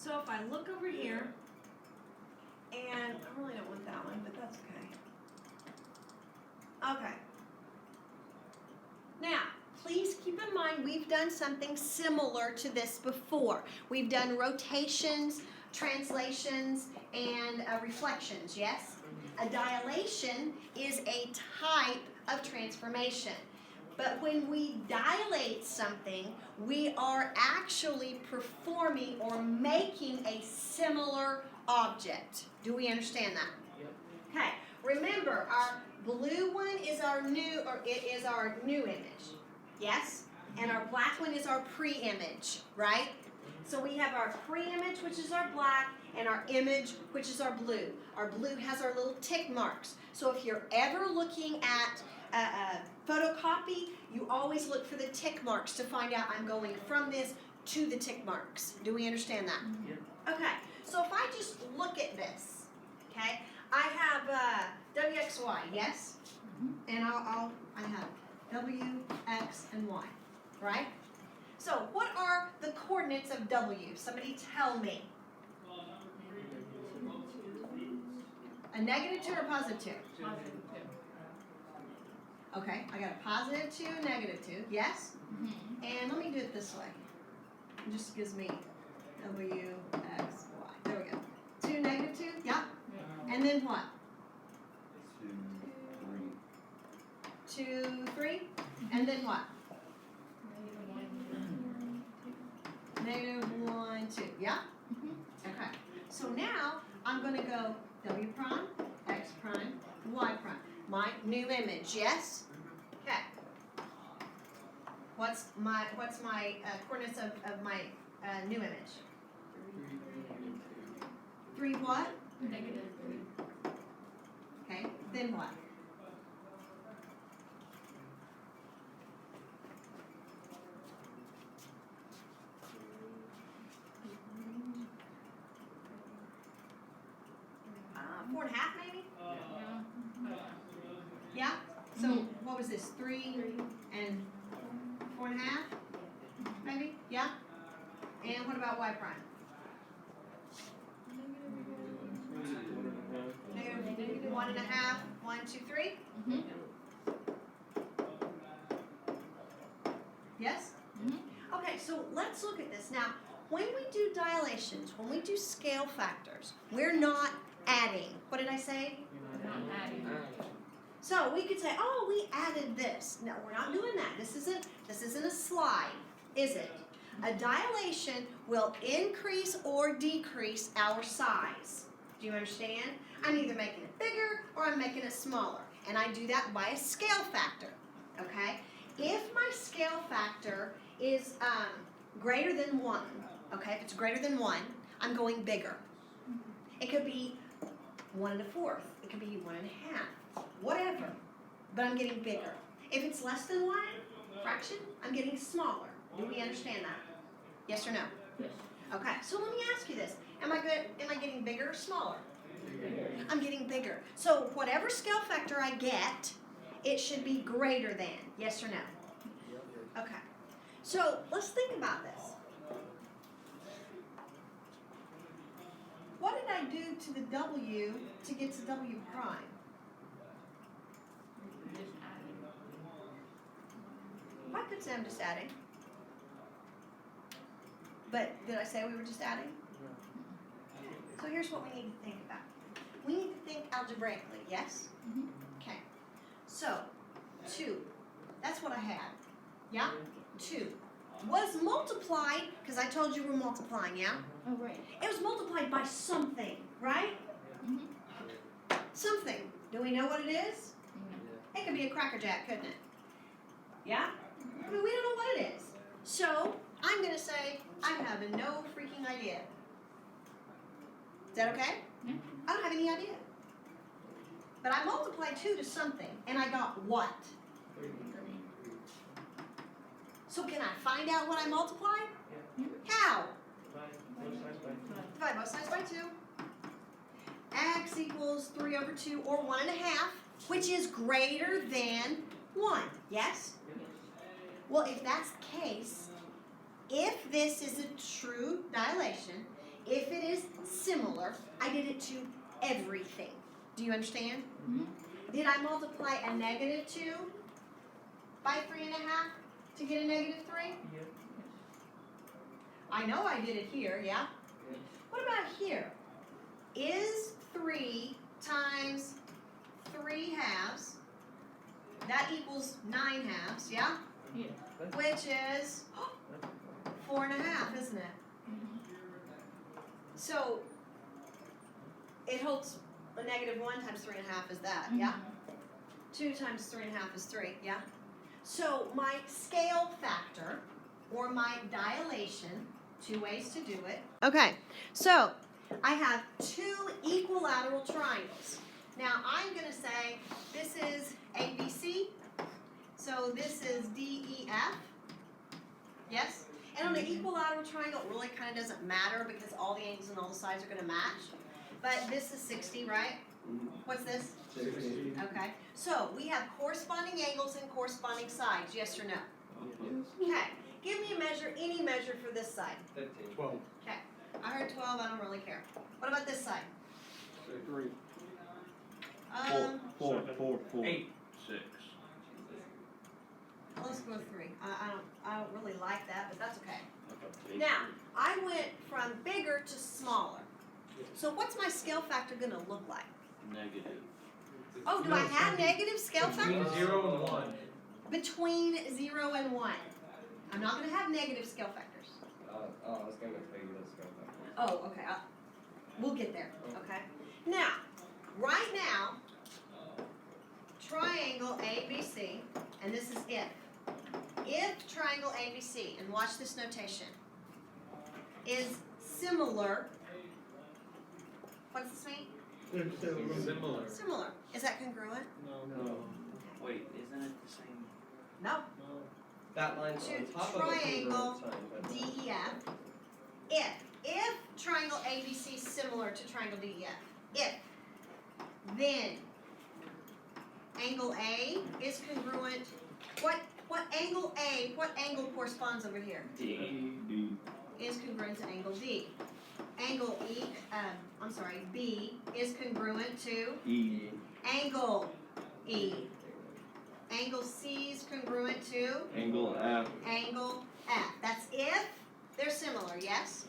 So if I look over here, and I really don't want that one, but that's okay. Okay. Now, please keep in mind we've done something similar to this before. We've done rotations, translations, and reflections, yes? A dilation is a type of transformation. But when we dilate something, we are actually performing or making a similar object. Do we understand that? Yep. Okay. Remember, our blue one is our new, or it is our new image. Yes? And our black one is our pre-image, right? So we have our pre-image, which is our black, and our image, which is our blue. Our blue has our little tick marks. So if you're ever looking at a photocopy, you always look for the tick marks to find out I'm going from this to the tick marks. Do we understand that? Yep. Okay, so if I just look at this, okay, I have WXY, yes? And I have W, X, and Y, right? So what are the coordinates of W? Somebody tell me. A negative 2 or a positive 2? Positive 2. Okay, I got a positive 2, negative 2, yes? And let me do it this way. It just gives me W, X, Y. There we go. 2, negative 2, yeah? And then what? 2, 3. And then what? Negative 1, 2, yeah? Okay. So now I'm going to go W prime, X prime, Y prime. My new image, yes? Okay. What's my coordinates of my new image? 3 what? Negative 3. Okay. Then what? Four and a half, maybe? Yeah? So what was this? 3 and 4 and a half? Maybe? Yeah? And what about Y prime? Negative 1 and a half. 1, 2, 3? Yes? Okay, so let's look at this. Now, when we do dilations, when we do scale factors, we're not adding. What did I say? Not adding. So we could say, oh, we added this. No, we're not doing that. This isn't a slide, is it? A dilation will increase or decrease our size. Do you understand? I'm either making it bigger or I'm making it smaller. And I do that by a scale factor. Okay? If my scale factor is greater than 1, okay, if it's greater than 1, I'm going bigger. It could be 1 1/4. It could be 1 1/2. Whatever. But I'm getting bigger. If it's less than 1 fraction, I'm getting smaller. Do we understand that? Yes or no? Yes. Okay, so let me ask you this. Am I getting bigger or smaller? I'm getting bigger. So whatever scale factor I get, it should be greater than. Yes or no? Okay. So let's think about this. What did I do to the W to get to W prime? Just adding. I could say I'm just adding. But did I say we were just adding? So here's what we need to think about. We need to think algebraically, yes? Okay. So, 2. That's what I had. Yeah? 2. Was multiplied, because I told you we're multiplying, yeah? Oh, right. It was multiplied by something, right? Something. Do we know what it is? It could be a Cracker Jack, couldn't it? Yeah? I mean, we don't know what it is. So, I'm going to say, I have no freaking idea. Is that okay? Yeah. I don't have any idea. But I multiplied 2 to something, and I got what? 3. So can I find out what I multiplied? Yeah. How? Divide both sides by 2. Divide both sides by 2. X equals 3 over 2, or 1 1/2, which is greater than 1. Yes? Well, if that's the case, if this is a true dilation, If it is similar, I did it to everything. Do you understand? Mhm. Did I multiply a negative 2 by 3.5 to get a negative 3? Yep. I know I did it here, yeah? Yes. What about here? Is 3 times 3 halves, that equals 9 halves, yeah? Yeah. Which is 4.5, isn't it? Mhm. So, it holds a negative 1 times 3.5 is that, yeah? 2 times 3.5 is 3, yeah? So, my scale factor, or my dilation, 2 ways to do it. Okay, so I have 2 equilateral triangles. Now, I'm going to say this is ABC, so this is DEF, yes? And on an equilateral triangle, it really kind of doesn't matter because all the angles and all the sides are going to match. But this is 60, right? What's this? 60. Okay, so we have corresponding angles and corresponding sides, yes or no? Okay, give me a measure, any measure for this side. 15. 12. Okay, I heard 12, I don't really care. What about this side? 3. Four. 8. 6. Let's go 3. I don't really like that, but that's okay. Now, I went from bigger to smaller. So what's my scale factor gonna look like? Negative. Oh, do I have negative scale Between factors? 0 and 1. Between 0 and 1. I'm not gonna have negative scale factors. I was going to tell you this go back. Oh, okay. We'll get there. Okay. Now, right now, triangle ABC, and this is if. If triangle ABC, and watch this notation, is similar. What does this mean? Similar. Similar. Is that congruent? No. Wait, isn't it the same? No. That line's To on top triangle of the congruent sign. DEF. If triangle ABC is similar to triangle DEF, if, then angle A is congruent. What angle corresponds over here? D. Is congruent to angle D. Angle B is congruent to E. angle E. Angle C is congruent to Angle F. angle F. That's if they're similar, yes?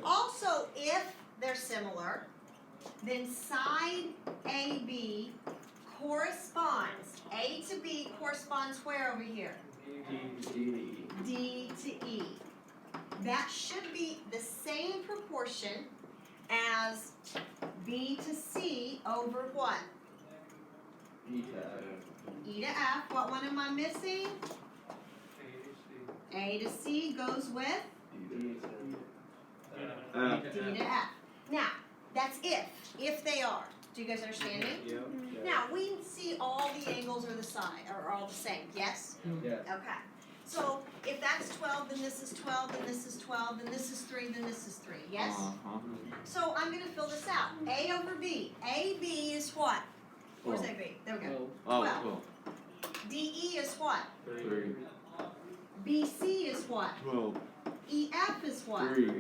Also, if they're similar, then side AB corresponds, A to B corresponds where over here? D. D to E. That should be the same proportion as B to C over what? E to F. E to F. What one am I missing? A to C goes with D to F. D to F. Now, that's if they are. Do you guys understand me? Yep. Now, we see all the angles are are all the same, yes? Yeah. Okay. So, if that's 12, then this is 12, then this is 12, then this is 3, then this is 3, yes? So, I'm going to fill this out. A over B. AB is what? Where's AB? There we go. 12. DE is what? 3. BC is what? 12. EF is what? 3.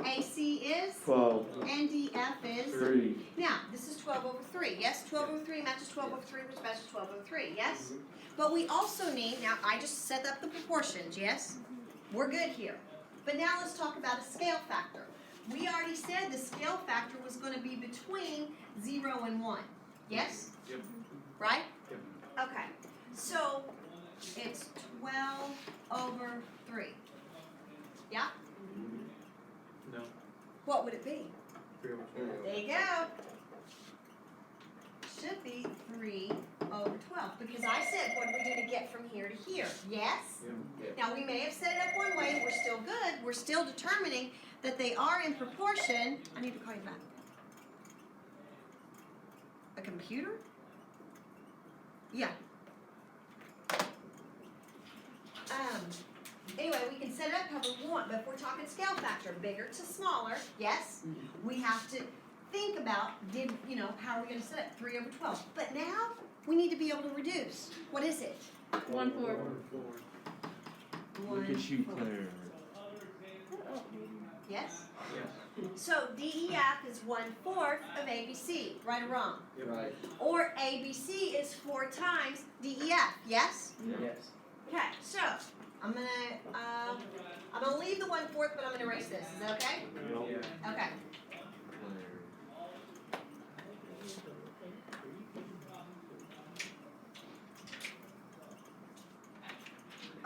AC is? 12. And DF is? 3. Now, this is 12 over 3, yes? 12 over 3 matches 12 over 3, which matches 12 over 3, yes? But we also need, now I just set up the proportions, yes? We're good here. But now let's talk about a scale factor. We already said the scale factor was going to be between 0 and 1, yes? Yep. Right? Yep. Okay, so it's 12 over 3. Yeah? No. What would it be? 3 over 4. There you go. Should be 3 over 12 because I said what do we do to get from here to here? Yes? Yeah. Now we may have set it up one way and we're still good. We're still determining that they are in proportion. I need to call you back. A computer? Yeah. Anyway, we can set it up however we want, but if we're talking scale factor, bigger to smaller, yes, we have to think about, how are we going to set it? 3 over 12. But now, we need to be able to reduce. What is it? 1 4. 1, Look at you, 4. Claire. Yes? Yes. So DEF is 1/4 of ABC, right or wrong? Right. Or ABC is 4 times DEF, yes? Yes. Okay, so I'm gonna leave the 1/4, but I'm gonna erase this. Is that okay? Yeah. Okay.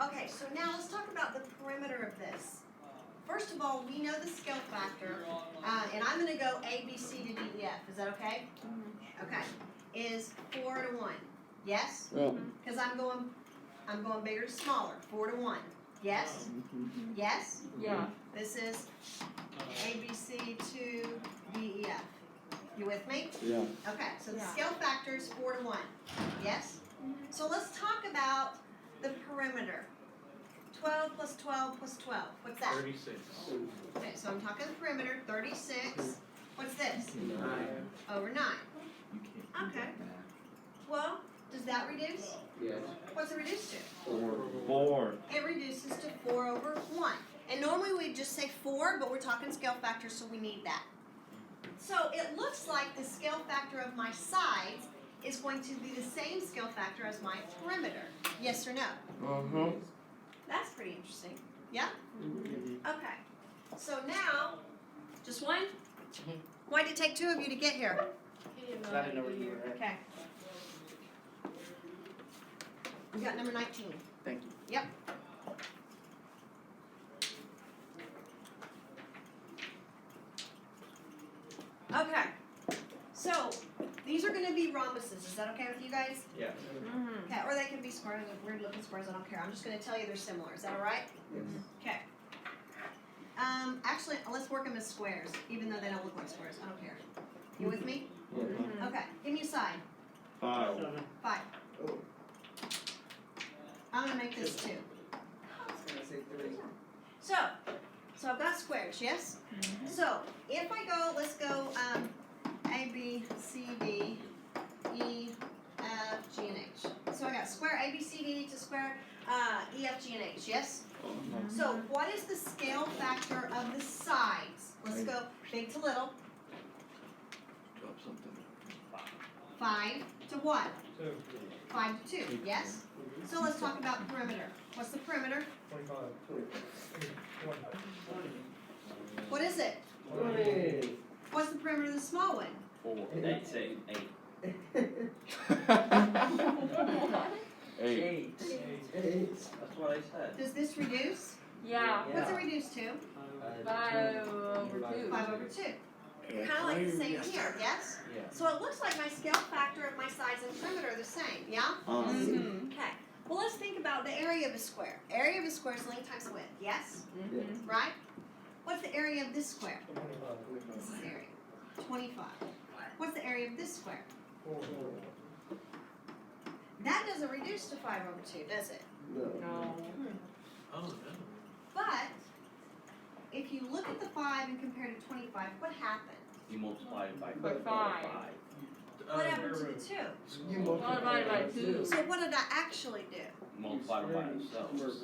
Okay, so now let's talk about the perimeter of this. First of all, we know the scale factor, and I'm going to go A, B, C to D, E, F. Is that okay? Okay. Is 4 to 1. Yes? Because I'm going bigger to smaller. 4 to 1. Yes? Yes? Yeah. This is A, B, C to D, E, F. You with me? Yeah. Okay, so the Yeah. scale factor is 4 to 1. Yes? So let's talk about the perimeter. 12 plus 12 plus 12. What's that? 36. Okay, so I'm talking perimeter. 36. What's this? 9. Over 9. Okay. Well, does that reduce? Yes. What's it reduce to? 4. It reduces to 4 over 1. And normally we just say 4, but we're talking scale factor, so we need that. So it looks like the scale factor of my sides is going to be the same scale factor as my perimeter. Yes or no? That's pretty interesting. Yeah? Okay. So now, just one? Why did it take 2 of you to get here? I didn't know where you were at. Okay. We got number 19. Thank you. Yep. Okay. So, these are going to be rhombuses. Is that okay with you guys? Yes. Okay, or they can be squares, weird looking squares, I don't care. I'm just gonna tell you they're similar. Is that alright? Yes. Okay. Actually, let's work them as squares, even though they don't look like squares. I don't care. You with me? Okay, give me a side. 5. 5. Oh. I'm gonna make this 2. I was gonna say 3. So I've got squares, yes? So, if I go, let's go, A, B, C, D, E, F, G, and H. So I got square A, B, C, D to square E, F, G, and H, yes? So what is the scale factor of the sides? Let's go big to little. Drop something. 5 to what? 2. 5 to 2, yes? So let's talk about perimeter. What's the perimeter? 25. 20. What is it? 20. What's the perimeter of the small one? 4. That's 8. 8. 8. That's what I said. Does this reduce? Yeah. What's it reduce to? 5 over 2. 5 over 2. Kind of like the same here, yes? Yeah. So it looks like my scale factor of my sides and perimeter are the same, yeah? Okay. Well, let's think about the area of a square. Area of a square is length times width, yes? Right? What's the area of this square? 25. This is the area. 25. What's the area of this square? 4. That doesn't reduce to 5 over 2, does it? No. No. Oh, no. But if you look at the 5 and compare to 25, what happened? You multiply it by By 5. What happened to the 2? You Multiply by 2. So what did I actually do? Multiply them by themselves.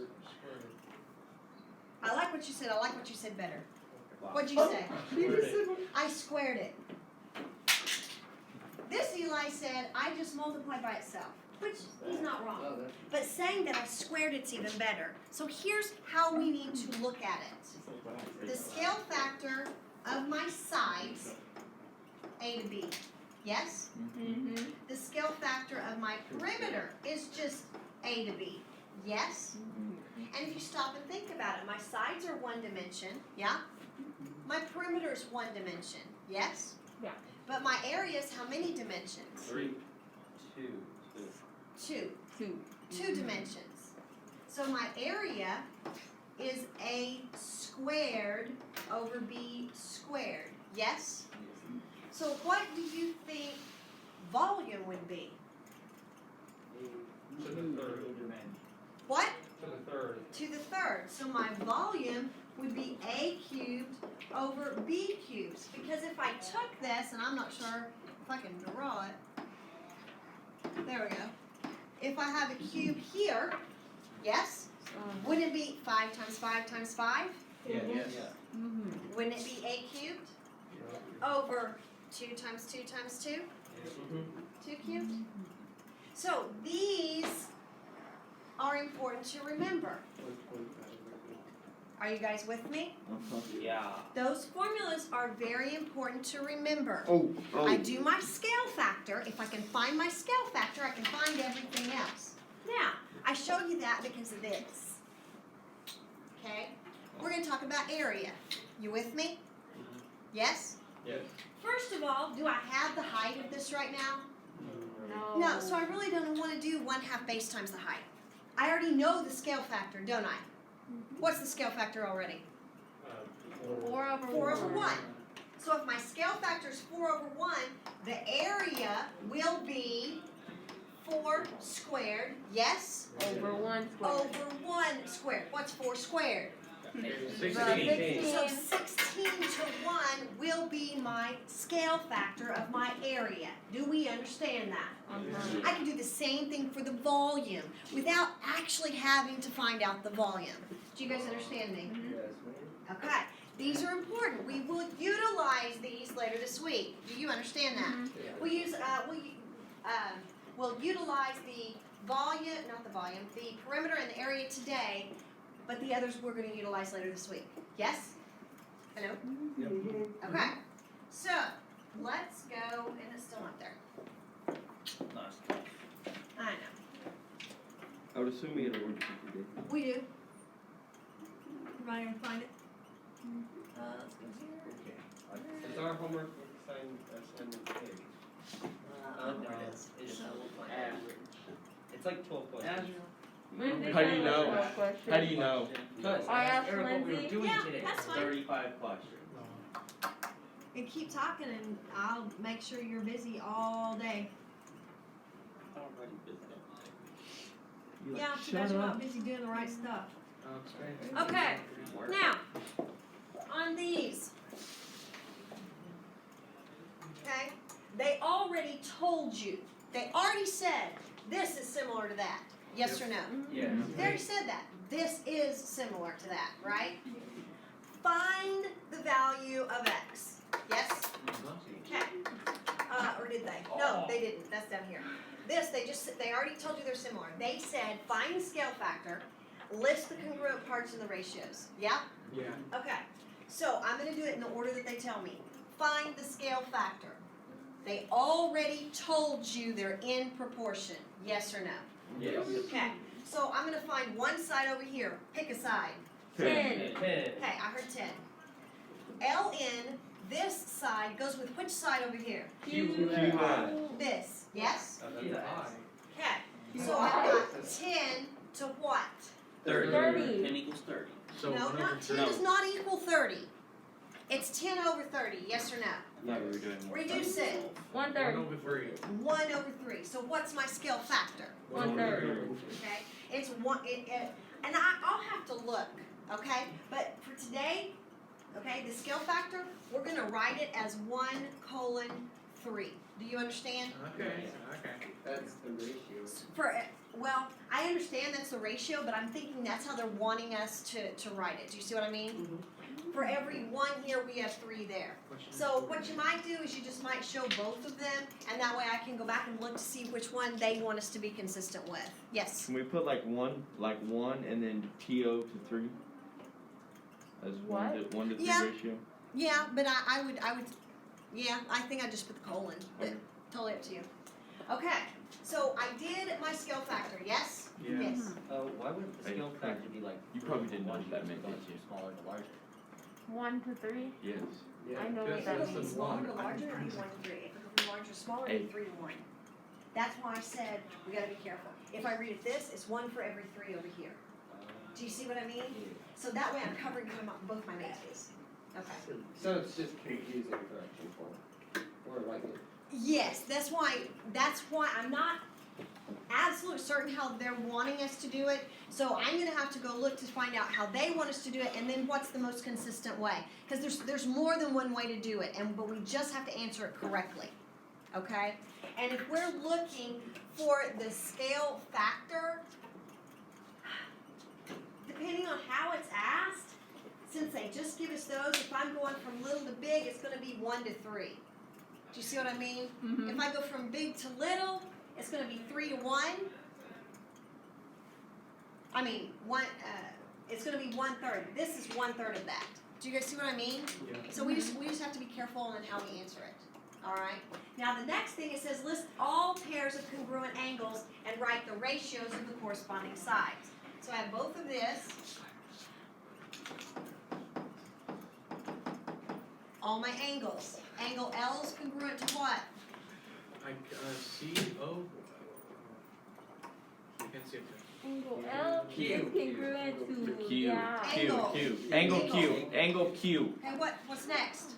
I like what you said. I like what you said better. Wow. What'd you say? I squared it. This Eli said, I just multiplied by itself, which he's not wrong. But saying that I squared it's even better. So here's how we need to look at it. The scale factor of my sides, A to B. Yes? The scale factor of my perimeter is just A to B. Yes? And if you stop and think about it, my sides are 1 dimension, yeah? My perimeter is 1 dimension, yes? Yeah. But my area is how many dimensions? 3. 2. 2. 2. 2 dimensions. So my area is A squared over B squared, yes? So what do you think volume would be? To the third. What? To the third. To the third. So my volume would be A cubed over B cubed. Because if I took this, and I'm not sure if I can draw it. There we go. If I have a cube here, yes? Wouldn't it be 5 times 5 times 5? Yes. Wouldn't it be A cubed? over 2 times 2 times 2? 2 cubed? So these are important to remember. Are you guys with me? Yeah. Those formulas are very important to remember. Oh, I do my scale factor. If I can find my scale factor, I can find everything else. Now, I show you that because of this. Okay? We're going to talk about area. You with me? Yes? Yes. First of all, do I have the height of this right now? No. No, so I really don't want to do 1/2 base times the height. I already know the scale factor, don't I? What's the scale factor already? 4 over 4 over 1. So if my scale factor is 4 over 1, the area will be 4 squared, yes? Over 1 squared. Over 1 squared. What's 4 squared? 16. So 16 to 1 will be my scale factor of my area. Do we understand that? I can do the same thing for the volume without actually having to find out the volume. Do you guys understand me? Okay. These are important. We will utilize these later this week. Do you understand that? We'll utilize the perimeter and the area today, but the others we're going to utilize later this week. Yes? Hello? Okay. So, let's go, and it's still not there. Nice. I know. I would assume we had a word today. We do. Everybody gonna find it? Let's go here. It's our homework assignment page. There it is. So we'll find it. Average. It's like 12 questions. When did How do I you ask know? that question? How do you know? Because I asked Eric what we were Lindsay. doing Yeah, today. that's fine. 35 questions. And keep talking, and I'll make sure you're busy all day. Already busy. You're Yeah, like, too bad shut you're up. not busy doing the right stuff. Okay. Okay. Now, on these, okay, they already told you. They already said this is similar to that. Yes or no? Yeah. They already said that. This is similar to that, right? Find the value of x. Yes? Okay. Or did they? No, they didn't. That's down here. This, they already told you they're similar. They said find the scale factor, list the congruent parts and the ratios. Yeah? Yeah. Okay. So I'm going to do it in the order that they tell me. Find the scale factor. They already told you they're in proportion. Yes or no? Yes. Okay. So I'm going to find one side over here. Pick a side. 10. 10. Okay, I heard 10. Ln, this side goes with which side over here? Q. This. Yes? Yeah. Okay. So I've got 10 to what? 30. 30. 10 equals 30. So No, one over not 10 No. does not equal 30. It's 10 over 30. Yes or no? I thought we were doing more. Reduce it. 1/3. 1/3. 1 over 3. So what's my scale factor? 1/3. Okay, it's one, and I'll have to look, okay? But for today, okay, the scale factor, we're gonna write it as 1:3. Do you understand? Okay. That's the ratio. Well, I understand that's the ratio, but I'm thinking that's how they're wanting us to write it. Do you see what I mean? For every 1 here, we have 3 there. So what you might do is you just might show both of them, and that way I can go back and look to see which one they want us to be consistent with. Yes? Can we put like one and then TO to 3? As What? 1 to 3 Yeah. ratio? Yeah, but I would, yeah, I think I just put the colon, but totally up to you. Okay, so I did my scale factor, yes? Yeah. Yes. Why wouldn't the scale factor be like? You probably didn't know one what that meant, goes did you? from smaller to larger. 1 to 3. Yes. I know what If that it means. goes from smaller to larger, it'd be 1 to 3. If it goes from larger to smaller, it'd be 3 to 1. That's why I said we gotta be careful. If I read it this, it's 1 for every 3 over here. Do you see what I mean? So that way I'm covering both my bases. Okay. So it's just confusing correction form. Or like it. Yes, that's why I'm not absolutely certain how they're wanting us to do it. So I'm gonna have to go look to find out how they want us to do it, and then what's the most consistent way. Because there's more than one way to do it, but we just have to answer it correctly. Okay? And if we're looking for the scale factor, depending on how it's asked, since they just give us those, if I'm going from little to big, it's going to be 1 to 3. Do you see what I mean? Mhm. If I go from big to little, it's going to be 3 to 1. I mean, it's going to be 1/3. This is 1/3 of that. Do you guys see what I mean? Yeah. So we just have to be careful on how we answer it. All right. Now the next thing, it says list all pairs of congruent angles and write the ratios of the corresponding sides. So I have both of this. All my angles. Angle L is congruent to what? C O. I can't see it. Angle L Q. is congruent to Q, yeah. Angle. Angle Q, angle Q. Okay, what's next?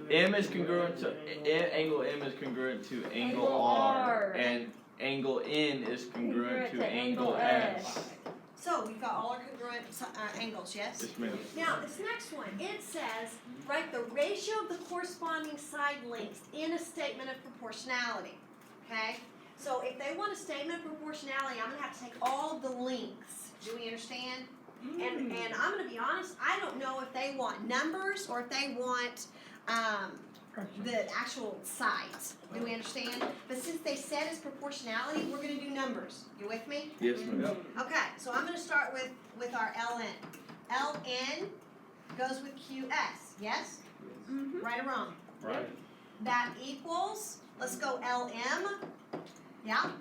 M is congruent to, angle M is congruent to angle Angle R. R. And angle N is congruent to angle angle S. S. So we've got all our congruent angles, yes? Yes, ma'am. Now, this next one, it says, write the ratio of the corresponding side lengths in a statement of proportionality, okay? So if they want a statement of proportionality, I'm gonna have to take all of the lengths. Do we understand? And I'm gonna be honest, I don't know if they want numbers or if they want the actual sides. Do we understand? But since they said it's proportionality, we're gonna do numbers. You with me? Yes, ma'am. Okay, so I'm gonna start with our LN. LN goes with QS, yes? Mhm. Right or wrong? Right. That equals, let's go LM. Yeah?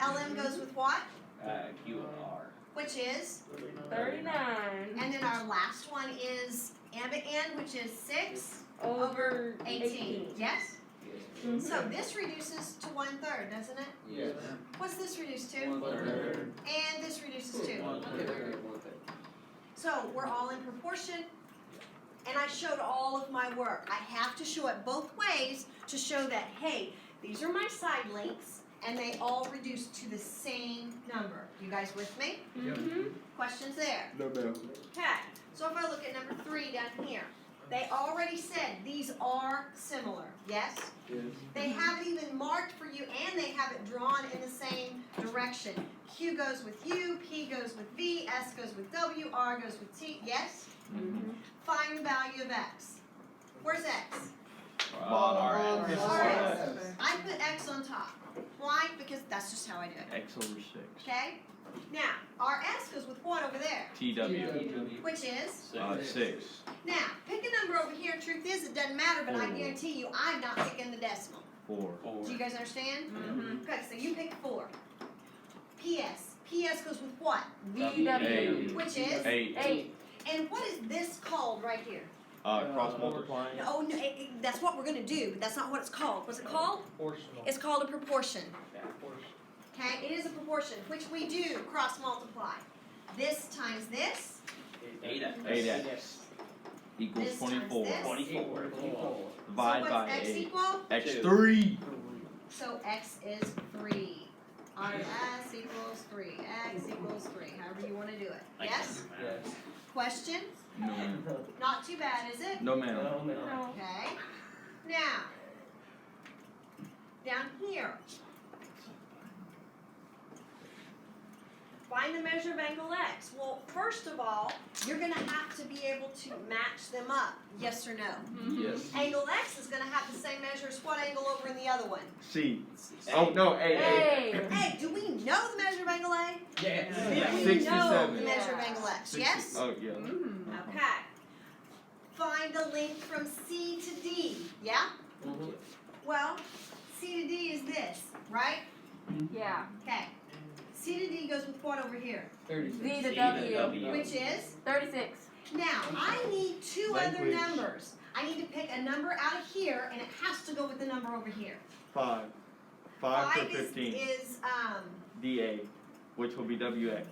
LM goes with what? Q and R. Which is? 39 And then our last one is MN, which is 6 over 18. Yes? Mhm. So this reduces to 1/3, doesn't it? Yes. What's this reduced to? 1/3. And this reduces to? 1/3. So we're all in proportion, and I showed all of my work. I have to show it both ways to show that, hey, these are my side lengths, and they all reduce to the same number. You guys with me? Mhm. Questions there? No, ma'am. Okay, so if I look at number 3 down here, they already said these are similar, yes? Yes. They have it even marked for you, and they have it drawn in the same direction. Q goes with U, P goes with V, S goes with W, R goes with T, yes? Mhm. Find the value of X. Where's X? Bottom. Yes. I put X on top. Why? Because that's just how I do it, X over 6. okay? Now, our S goes with what over there? TW. Which is? 6. Now, pick a number over here. Truth is, it doesn't matter, but I guarantee you, I'm not picking the decimal. 4. Do you guys understand? Mhm. Okay, so you pick 4. PS. PS goes with what? VW. Which is? 8. 8. And what is this called right here? Cross multiplying. Oh, no, that's what we're going to do, but that's not what it's called. What's it called? Proportional. It's called a proportion. Proportion. Okay, it is a proportion, which we do cross multiply. This times this, 8x equals This times 24. this. 24. Divide so by what's X 8. equal? X3. So X is 3. Our S equals 3. X equals 3. However you want to do it. Yes? Yes. Questions? No, ma'am. Not too bad, is it? No, ma'am. No. Okay. Now, down here, find the measure of angle X. Well, first of all, you're going to have to be able to match them up. Yes or no? Yes. Angle X is going to have the same measure as what angle over in the other one? C. Oh, no, A. Hey. Hey, do we know the measure of angle A? Yes. Do we know 67. the measure of angle X? Yes? Oh, yeah. Mhm. Okay. Find the length from C to D. Yeah? Well, C to D is this, right? Yeah. Okay. C to D goes with what over here? V to W. Which is? 36. Now, I need 2 other Language. numbers. I need to pick a number out of here, and it has to go with the number over here. 5. 5 for 5 15. is DA, which will be WX.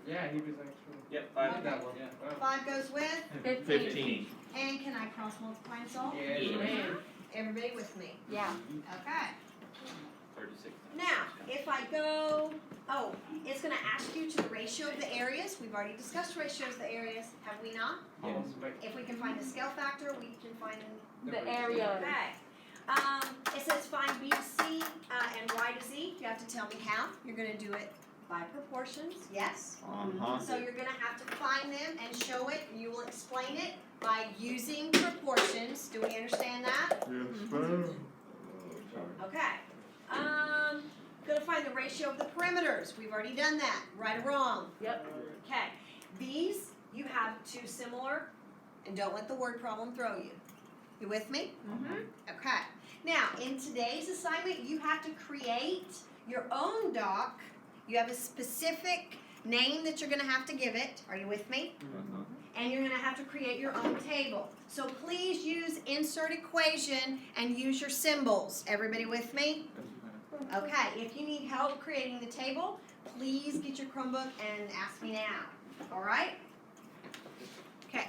Yeah, he was actually. Yep, Okay. That one. 5 goes with, 15. and can I cross multiply and solve? Yeah. Everybody with me? Yeah. Okay. 36. Now, if I go, it's going to ask you to the ratio of the areas. We've already discussed ratios of the areas, have we not? Yes, but If we can find the scale factor, we can find. The area. Okay. It says find B to C and Y to Z. You have to tell me how. You're going to do it by proportions, yes? Uh-huh. So you're gonna have to find them and show it, and you will explain it by using proportions. Do we understand that? Yes, ma'am. Sorry. Okay. Gonna find the ratio of the perimeters. We've already done that, right or wrong? Yep. Okay. These, you have two similar, and don't let the word problem throw you. You with me? Okay. Now, in today's assignment, you have to create your own doc. You have a specific name that you're going to have to give it. Are you with me? Uh-huh. And you're going to have to create your own table. So please use insert equation and use your symbols. Everybody with me? Okay. If you need help creating the table, please get your Chromebook and ask me now. All right? Okay.